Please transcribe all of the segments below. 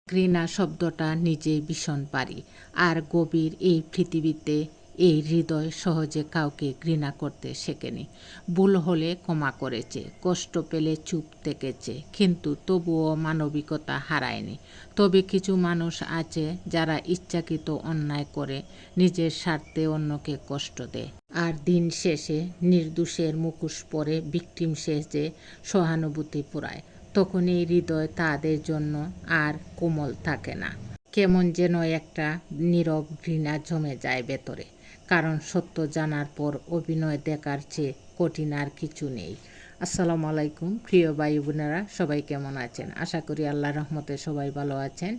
ঘৃণা শব্দটা নিজেই ভীষণ পারি, আর গভীর এই পৃথিবীতে এই হৃদয় সহজে কাউকে ঘৃণা করতে শেখেনি। ভুল হলে ক্ষমা করেছে, কষ্ট পেলে চুপ থেকেছে, কিন্তু তবুও মানবিকতা হারায়নি। তবে কিছু মানুষ আছে যারা ইচ্ছাকৃত অন্যায় করে নিজের স্বার্থে অন্যকে কষ্ট দেয়, আর দিন শেষে নির্দোষের মুখোশ পরে ভিকটিম সেজে সহানুভূতি পুরায়। তখন এই হৃদয় তাদের জন্য আর কোমল থাকে না, কেমন যেন একটা নীরব ঘৃণা জমে যায় ভেতরে। কারণ সত্য জানার পর অভিনয় দেখার চেয়ে কঠিন আর কিছু নেই। আসসালামু আলাইকুম প্রিয় ভাই বোনেরা, সবাই কেমন আছেন? আশা করি আল্লাহর রহমতে সবাই ভালো আছেন।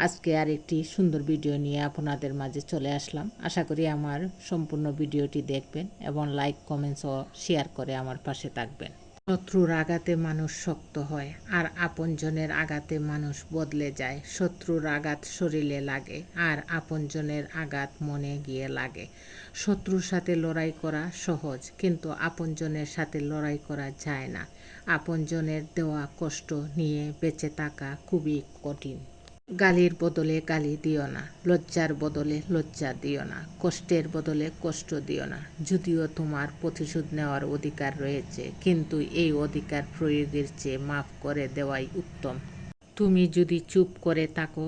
আজকে আর একটি সুন্দর ভিডিও নিয়ে আপনাদের মাঝে চলে আসলাম। আশা করি আমার সম্পূর্ণ ভিডিওটি দেখবেন এবং লাইক, কমেন্টস ও শেয়ার করে আমার পাশে থাকবেন। শত্রুর আঘাতে মানুষ শক্ত হয়, আর আপনজনের আঘাতে মানুষ বদলে যায়। শত্রুর আঘাত শরীরে লাগে, আর আপনজনের আঘাত মনে গিয়ে লাগে। শত্রুর সাথে লড়াই করা সহজ, কিন্তু আপনজনের সাথে লড়াই করা যায় না। আপনজনের দেওয়া কষ্ট নিয়ে বেঁচে থাকা খুবই কঠিন। গালির বদলে গালি দিও না, লজ্জার বদলে লজ্জা দিও না, কষ্টের বদলে কষ্ট দিও না। যদিও তোমার প্রতিশোধ নেওয়ার অধিকার রয়েছে, কিন্তু এই অধিকার প্রয়োগের চেয়ে মাফ করে দেওয়াই উত্তম। তুমি যদি চুপ করে থাকো,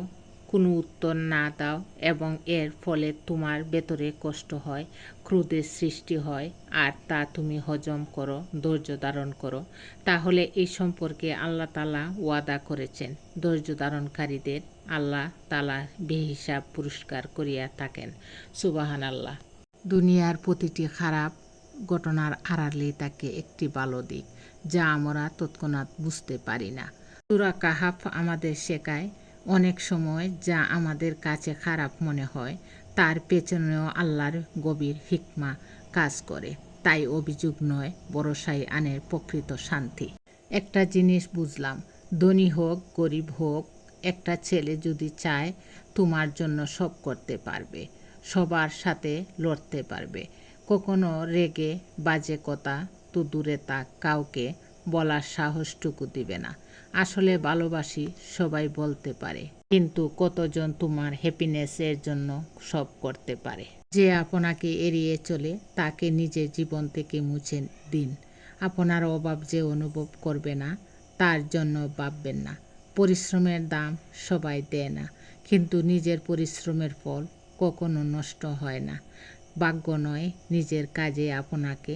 কোনো উত্তর না দাও এবং এর ফলে তোমার ভেতরে কষ্ট হয়, ক্রোধের সৃষ্টি হয়, আর তা তুমি হজম করো, ধৈর্য ধারণ করো, তাহলে এই সম্পর্কে আল্লাহ তাআলা ওয়াদা করেছেন, ধৈর্য ধারণকারীদের আল্লাহ তাআলা বেহিসাব পুরস্কার করিয়া থাকেন। সুবহানাল্লাহ। দুনিয়ার প্রতিটি খারাপ ঘটনার আড়ালেই থাকে একটি ভালো দিক, যা আমরা তৎক্ষণাৎ বুঝতে পারি না। সূরা কাহাফ আমাদের শেখায়, অনেক সময় যা আমাদের কাছে খারাপ মনে হয় তার পেছনেও আল্লাহর গভীর হিকমা কাজ করে। তাই অভিযোগ নয়, ভরসাই আনে প্রকৃত শান্তি। একটা জিনিস বুঝলাম, ধনী হোক গরিব হোক, একটা ছেলে যদি চায় তোমার জন্য সব করতে পারবে, সবার সাথে লড়তে পারবে, কখনো রেগে বাজে কথা তো দূরে থাক, কাউকে বলার সাহসটুকু দিবে না। আসলে ভালোবাসি সবাই বলতে পারে, কিন্তু কতজন তোমার হ্যাপিনেসের জন্য সব করতে পারে? যে আপনাকে এড়িয়ে চলে তাকে নিজের জীবন থেকে মুছে দিন। আপনার অভাব যে অনুভব করবে না তার জন্য ভাববেন না। পরিশ্রমের দাম সবাই দেয় না, কিন্তু নিজের পরিশ্রমের ফল কখনো নষ্ট হয় না। ভাগ্য নয়, নিজের কাজে আপনাকে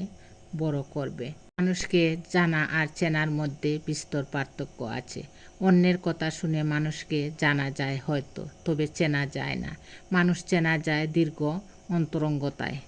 বড় করবে। মানুষকে জানা আর চেনার মধ্যে বিস্তর পার্থক্য আছে। অন্যের কথা শুনে মানুষকে জানা যায় হয়তো, তবে চেনা যায় না। মানুষ চেনা যায় দীর্ঘ অন্তরঙ্গতায়।